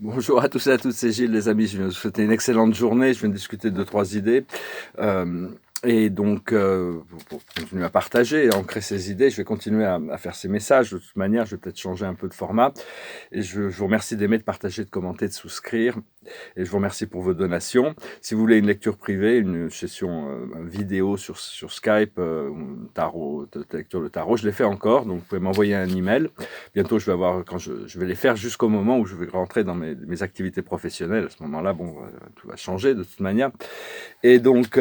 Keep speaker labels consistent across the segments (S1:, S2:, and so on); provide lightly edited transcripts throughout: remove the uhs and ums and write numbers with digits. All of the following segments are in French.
S1: Bonjour à tous et à toutes, c'est Gilles, les amis. Je vous souhaite une excellente journée. Je viens de discuter de 2, 3 idées. Et donc, pour continuer à partager, à ancrer ces idées, je vais continuer à faire ces messages. De toute manière, je vais peut-être changer un peu de format. Et je vous remercie d'aimer, de partager, de commenter, de souscrire. Et je vous remercie pour vos donations. Si vous voulez une lecture privée, une session vidéo sur Skype, tarot, de lecture de tarot, je l'ai fait encore. Donc, vous pouvez m'envoyer un email. Bientôt, je vais avoir, je vais les faire jusqu'au moment où je vais rentrer dans mes activités professionnelles. À ce moment-là, bon, tout va changer de toute manière. Et donc,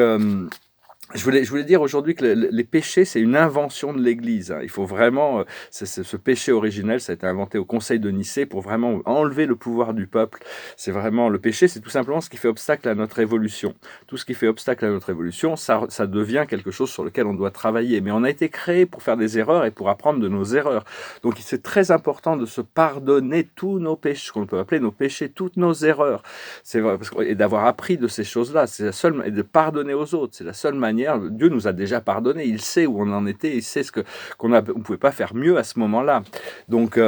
S1: je voulais dire aujourd'hui que les péchés, c'est une invention de l'Église. Il faut vraiment, ce péché originel, ça a été inventé au Conseil de Nicée pour vraiment enlever le pouvoir du peuple. C'est vraiment le péché, c'est tout simplement ce qui fait obstacle à notre évolution. Tout ce qui fait obstacle à notre évolution, ça devient quelque chose sur lequel on doit travailler. Mais on a été créé pour faire des erreurs et pour apprendre de nos erreurs. Donc c'est très important de se pardonner tous nos péchés, ce qu'on peut appeler nos péchés, toutes nos erreurs. C'est vrai, et d'avoir appris de ces choses-là, c'est la seule, et de pardonner aux autres, c'est la seule manière. Dieu nous a déjà pardonné, il sait où on en était, il sait qu'on ne pouvait pas faire mieux à ce moment-là. Donc,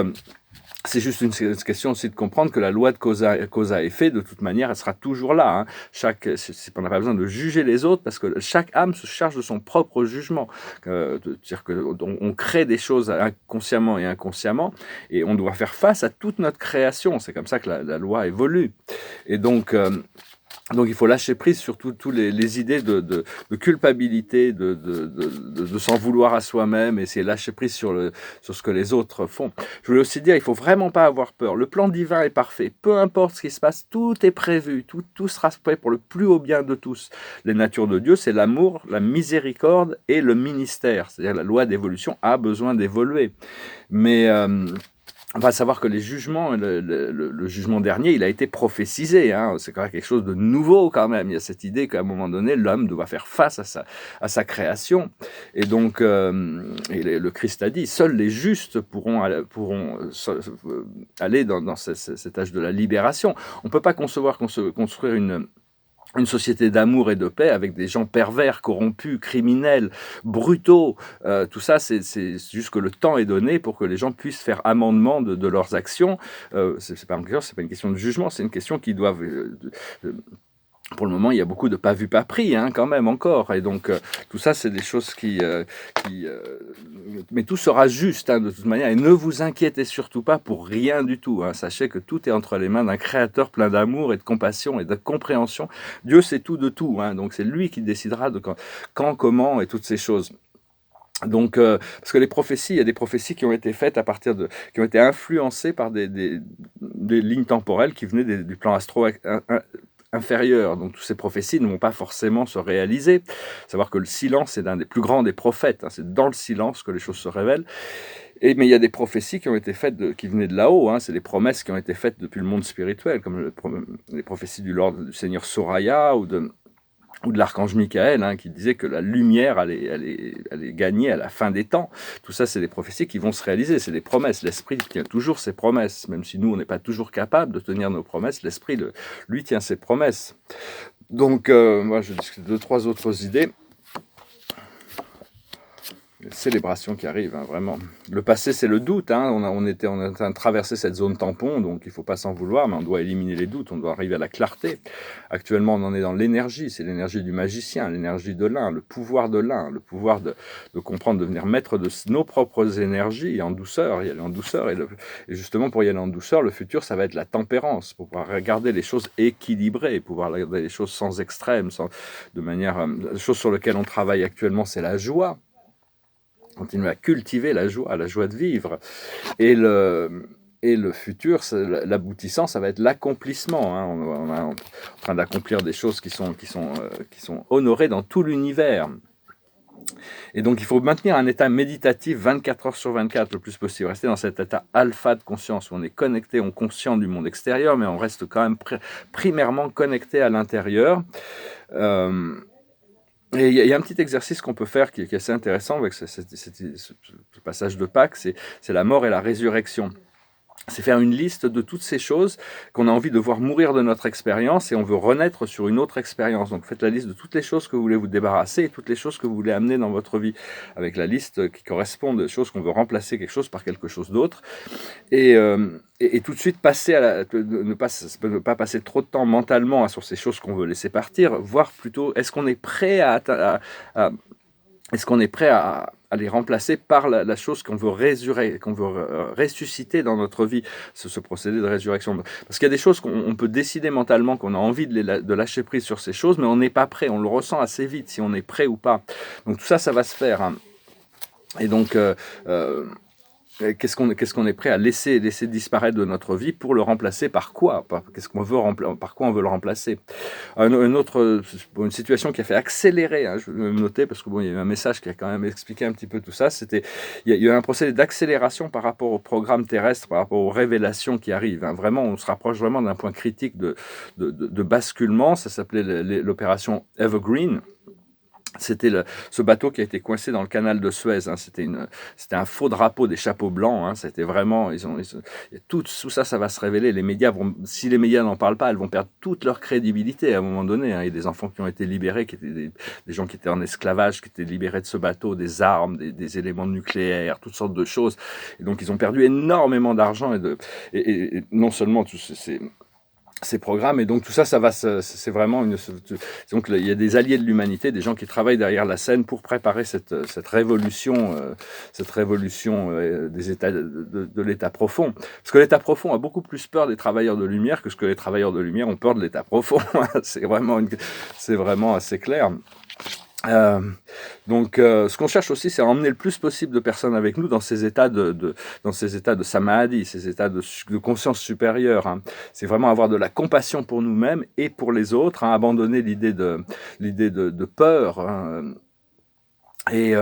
S1: c'est juste une question aussi de comprendre que la loi de cause à effet, de toute manière, elle sera toujours là. On n'a pas besoin de juger les autres parce que chaque âme se charge de son propre jugement. C'est-à-dire qu'on crée des choses inconsciemment et inconsciemment et on doit faire face à toute notre création. C'est comme ça que la loi évolue. Et donc il faut lâcher prise sur toutes les idées de culpabilité, de s'en vouloir à soi-même, et essayer de lâcher prise sur ce que les autres font. Je voulais aussi dire, il faut vraiment pas avoir peur. Le plan divin est parfait. Peu importe ce qui se passe, tout est prévu. Tout sera fait pour le plus haut bien de tous. Les natures de Dieu, c'est l'amour, la miséricorde et le ministère. C'est-à-dire la loi d'évolution a besoin d'évoluer. Mais on va savoir que les jugements, le jugement dernier, il a été prophétisé. C'est quand même quelque chose de nouveau quand même. Il y a cette idée qu'à un moment donné, l'homme doit faire face à sa création. Et donc, le Christ a dit, seuls les justes pourront aller dans cet âge de la libération. On ne peut pas construire une société d'amour et de paix avec des gens pervers, corrompus, criminels, brutaux. Tout ça, c'est juste que le temps est donné pour que les gens puissent faire amendement de leurs actions. C'est pas une question de jugement, c'est une question qui doivent... pour le moment, il y a beaucoup de pas vu, pas pris, quand même, encore. Et donc, tout ça, c'est des choses mais tout sera juste, de toute manière. Et ne vous inquiétez surtout pas pour rien du tout. Sachez que tout est entre les mains d'un créateur plein d'amour et de compassion et de compréhension. Dieu sait tout de tout. Donc, c'est lui qui décidera de quand, comment et toutes ces choses. Donc, parce que les prophéties, il y a des prophéties qui ont été faites qui ont été influencées par des lignes temporelles qui venaient du plan inférieur. Donc, toutes ces prophéties ne vont pas forcément se réaliser. Savoir que le silence est l'un des plus grands des prophètes. C'est dans le silence que les choses se révèlent. Mais il y a des prophéties qui ont été faites, qui venaient de là-haut. C'est des promesses qui ont été faites depuis le monde spirituel, comme les prophéties du Seigneur Soraya ou de l'archange Michael, qui disait que la lumière allait gagner à la fin des temps. Tout ça, c'est des prophéties qui vont se réaliser, c'est des promesses. L'Esprit tient toujours ses promesses. Même si nous, on n'est pas toujours capable de tenir nos promesses, l'Esprit, lui, tient ses promesses. Donc, moi, je discute 2, 3 autres idées. Célébration qui arrive, vraiment. Le passé, c'est le doute. On est en train de traverser cette zone tampon, donc il ne faut pas s'en vouloir, mais on doit éliminer les doutes, on doit arriver à la clarté. Actuellement, on en est dans l'énergie, c'est l'énergie du magicien, l'énergie de l'un, le pouvoir le pouvoir de comprendre, de devenir maître de nos propres énergies, et en douceur, y aller en douceur. Et justement, pour y aller en douceur, le futur, ça va être la tempérance, pour pouvoir regarder les choses équilibrées, pouvoir regarder les choses sans extrême, de manière... La chose sur laquelle on travaille actuellement, c'est la joie. Continuer à cultiver la joie de vivre. Et le futur, l'aboutissant, ça va être l'accomplissement. On est en train d'accomplir des choses qui sont honorées dans tout l'univers. Et donc, il faut maintenir un état méditatif 24 heures sur 24 le plus possible. Rester dans cet état alpha de conscience où on est connecté, on est conscient du monde extérieur, mais on reste quand même primairement connecté à l'intérieur. Et il y a un petit exercice qu'on peut faire qui est assez intéressant avec ce passage de Pâques, c'est la mort et la résurrection. c'est faire une liste de toutes ces choses qu'on a envie de voir mourir de notre expérience et on veut renaître sur une autre expérience. Donc faites la liste de toutes les choses que vous voulez vous débarrasser et toutes les choses que vous voulez amener dans votre vie, avec la liste qui correspond des choses qu'on veut remplacer quelque chose par quelque chose d'autre. Et tout de suite passer ne pas passer trop de temps mentalement sur ces choses qu'on veut laisser partir, voir plutôt est-ce qu'on est prêt est-ce qu'on est prêt à les remplacer par la chose qu'on veut ressusciter dans notre vie, ce procédé de résurrection. Parce qu'il y a des choses qu'on peut décider mentalement, qu'on a envie de lâcher prise sur ces choses, mais on n'est pas prêt, on le ressent assez vite, si on est prêt ou pas. Donc tout ça, ça va se faire. Hein. Et donc, qu'est-ce qu'on est prêt à laisser disparaître de notre vie pour le remplacer par quoi? Par quoi on veut le remplacer? Une situation qui a fait accélérer, hein, je vais me noter parce que bon, il y a eu un message qui a quand même expliqué un petit peu tout ça. Il y a eu un procédé d'accélération par rapport au programme terrestre, par rapport aux révélations qui arrivent. Hein. Vraiment, on se rapproche vraiment d'un point critique de basculement. Ça s'appelait l'opération Evergreen. C'était ce bateau qui a été coincé dans le canal de Suez. Hein. C'était un faux drapeau des chapeaux blancs. Hein. C'était vraiment, tout ça, ça va se révéler. Si les médias n'en parlent pas, elles vont perdre toute leur crédibilité à un moment donné. Hein. Il y a des enfants qui ont été libérés, qui étaient des gens qui étaient en esclavage, qui étaient libérés de ce bateau, des armes, des éléments nucléaires, toutes sortes de choses. Et donc, ils ont perdu énormément d'argent et non seulement ces programmes, et donc tout ça, c'est vraiment donc il y a des alliés de l'humanité, des gens qui travaillent derrière la scène pour préparer cette révolution des états de l'état profond. Parce que l'état profond a beaucoup plus peur des travailleurs de lumière que ce que les travailleurs de lumière ont peur de l'état profond. C'est vraiment assez clair. Donc, ce qu'on cherche aussi, c'est à emmener le plus possible de personnes avec nous dans ces états de samadhi, ces états de conscience supérieure. Hein. C'est vraiment avoir de la compassion pour nous-mêmes et pour les autres, hein, abandonner l'idée de peur. Hein, et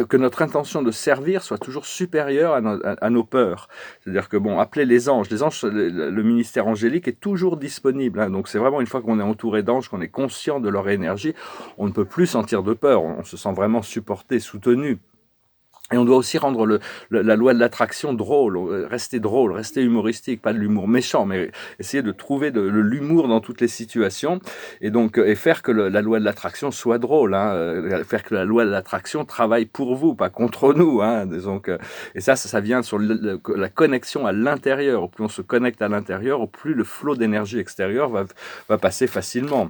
S1: que notre intention de servir soit toujours supérieure à nos peurs. C'est-à-dire que, bon, appelez les anges. Le ministère angélique est toujours disponible. Hein. Donc, c'est vraiment une fois qu'on est entouré d'anges, qu'on est conscient de leur énergie, on ne peut plus sentir de peur. On se sent vraiment supporté, soutenu. Et on doit aussi rendre la loi de l'attraction drôle, rester humoristique, pas de l'humour méchant, mais essayer de trouver de l'humour dans toutes les situations, et donc faire que la loi de l'attraction soit drôle, hein, faire que la loi de l'attraction travaille pour vous, pas contre nous, hein, donc, et ça vient sur la connexion à l'intérieur. Au plus on se connecte à l'intérieur, au plus le flot d'énergie extérieure va passer facilement.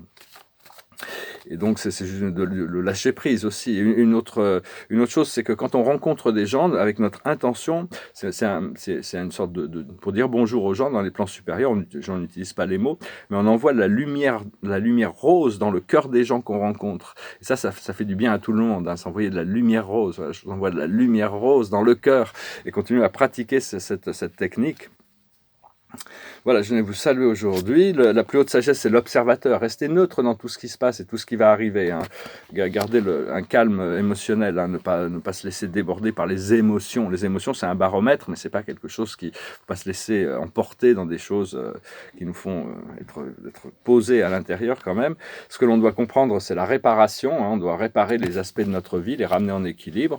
S1: Et donc, c'est juste le lâcher prise aussi. Une autre chose, c'est que quand on rencontre des gens avec notre intention, c'est une sorte pour dire bonjour aux gens dans les plans supérieurs, les gens n'utilisent pas les mots, mais on envoie la lumière rose dans le cœur des gens qu'on rencontre. Et ça fait du bien à tout le monde, hein, s'envoyer de la lumière rose. Voilà, je vous envoie de la lumière rose dans le cœur et continuer à pratiquer cette technique. Voilà, je viens vous saluer aujourd'hui. La plus haute sagesse, c'est l'observateur. Restez neutre dans tout ce qui se passe et tout ce qui va arriver. Hein. Gardez un calme émotionnel, hein. Ne pas se laisser déborder par les émotions. Les émotions, c'est un baromètre, mais c'est pas quelque chose qui... faut pas se laisser emporter dans des choses qui nous font être posés à l'intérieur quand même. Ce que l'on doit comprendre, c'est la réparation. Hein. On doit réparer les aspects de notre vie, les ramener en équilibre.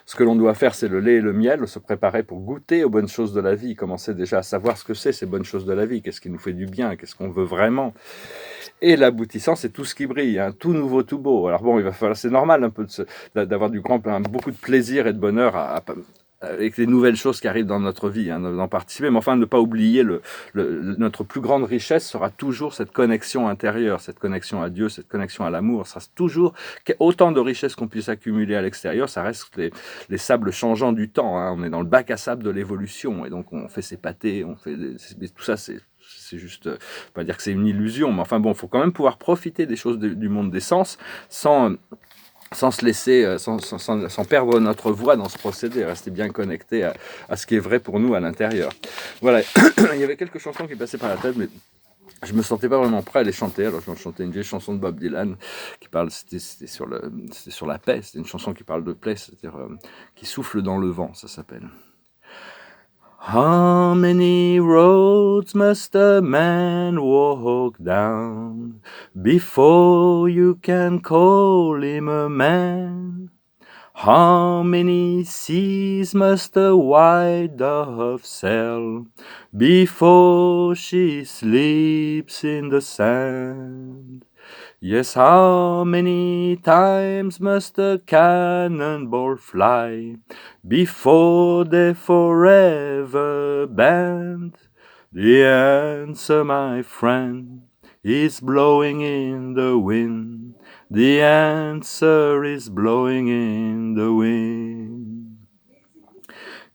S1: Ce que l'on doit faire, c'est le lait et le miel, se préparer pour goûter aux bonnes choses de la vie, commencer déjà à savoir ce que c'est ces bonnes choses de la vie, qu'est-ce qui nous fait du bien, qu'est-ce qu'on veut vraiment. Et l'aboutissant, c'est tout ce qui brille, hein, tout nouveau, tout beau. Alors bon, c'est normal un peu d'avoir beaucoup de plaisir et de bonheur avec les nouvelles choses qui arrivent dans notre vie, hein, d'en participer, mais enfin ne pas oublier notre plus grande richesse sera toujours cette connexion intérieure, cette connexion à Dieu, cette connexion à l'amour. Ça sera toujours autant de richesses qu'on puisse accumuler à l'extérieur, ça reste les sables changeants du temps. Hein. On est dans le bac à sable de l'évolution et donc on fait ses pâtés, tout ça c'est juste, pas dire que c'est une illusion, mais enfin bon, il faut quand même pouvoir profiter des choses du monde des sens sans se laisser, sans perdre notre voix dans ce procédé, rester bien connecté à ce qui est vrai pour nous à l'intérieur. Voilà, il y avait quelques chansons qui passaient par la tête, mais je me sentais pas vraiment prêt à les chanter, alors je vais chanter une vieille chanson de Bob Dylan qui parle, c'était sur la paix, c'était une chanson qui parle de paix, c'est-à-dire qui souffle dans le vent, ça s'appelle. How many roads must a man walk down before you can call him a man? How many seas must a white dove sail before she sleeps in the sand? Yes, how many times must a cannonball fly before they forever bend? The answer, my friend, is blowing in the wind. The answer is blowing in the wind.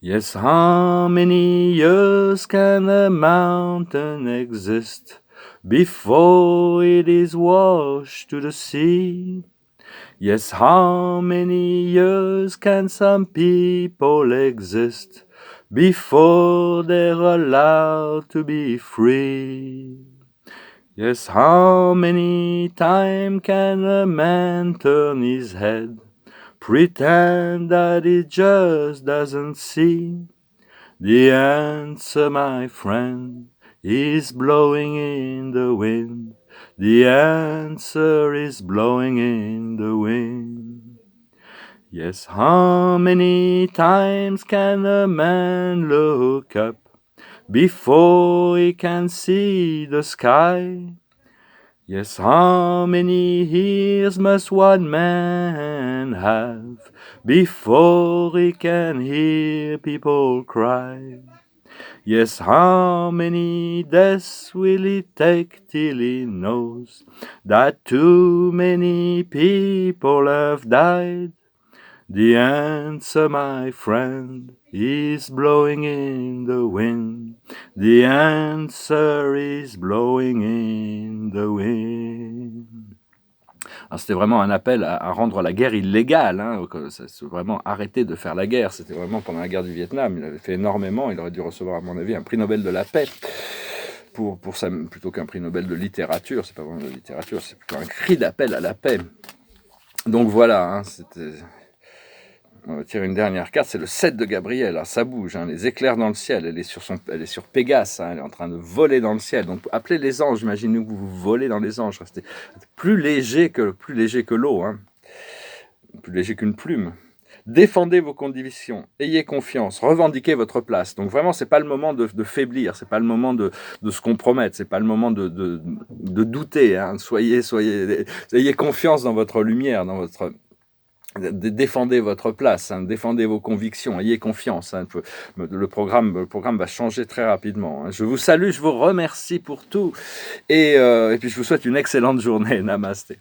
S1: Yes, how many years can a mountain exist before it is washed to the sea? Yes, how many years can some people exist before they're allowed to be free? Yes, how many times can a man turn his head, pretend that he just doesn't see? The answer, my friend, is blowing in the wind. The answer is blowing in the wind. Yes, how many times can a man look up before he can see the sky? Yes, how many ears must one man have before he can hear people cry? Yes, how many deaths will it take till he knows that too many people have died? The answer, my friend, is blowing in the wind. The answer is blowing in the wind. Alors, c'était vraiment un appel à rendre la guerre illégale, hein, c'est vraiment arrêter de faire la guerre. C'était vraiment pendant la guerre du Vietnam. Il avait fait énormément. Il aurait dû recevoir, à mon avis, un prix Nobel de la paix pour ça, plutôt qu'un prix Nobel de littérature. C'est pas vraiment de la littérature, c'est plutôt un cri d'appel à la paix. Donc voilà, hein, c'était... On va tirer une dernière carte, c'est le 7 de Gabriel. Alors ça bouge, hein, les éclairs dans le ciel. Elle est sur Pégase, hein, elle est en train de voler dans le ciel. Donc appelez les anges, imaginez que vous volez dans les anges. Restez plus léger que l'eau, hein, plus léger qu'une plume. Défendez vos convictions, ayez confiance, revendiquez votre place. Donc vraiment, c'est pas le moment de faiblir, c'est pas le moment de se compromettre, c'est pas le moment de douter. Hein. Ayez confiance dans votre lumière, dans votre... Défendez votre place, hein, défendez vos convictions, ayez confiance. Hein, le programme va changer très rapidement. Hein. Je vous salue, je vous remercie pour tout et puis je vous souhaite une excellente journée. Namasté.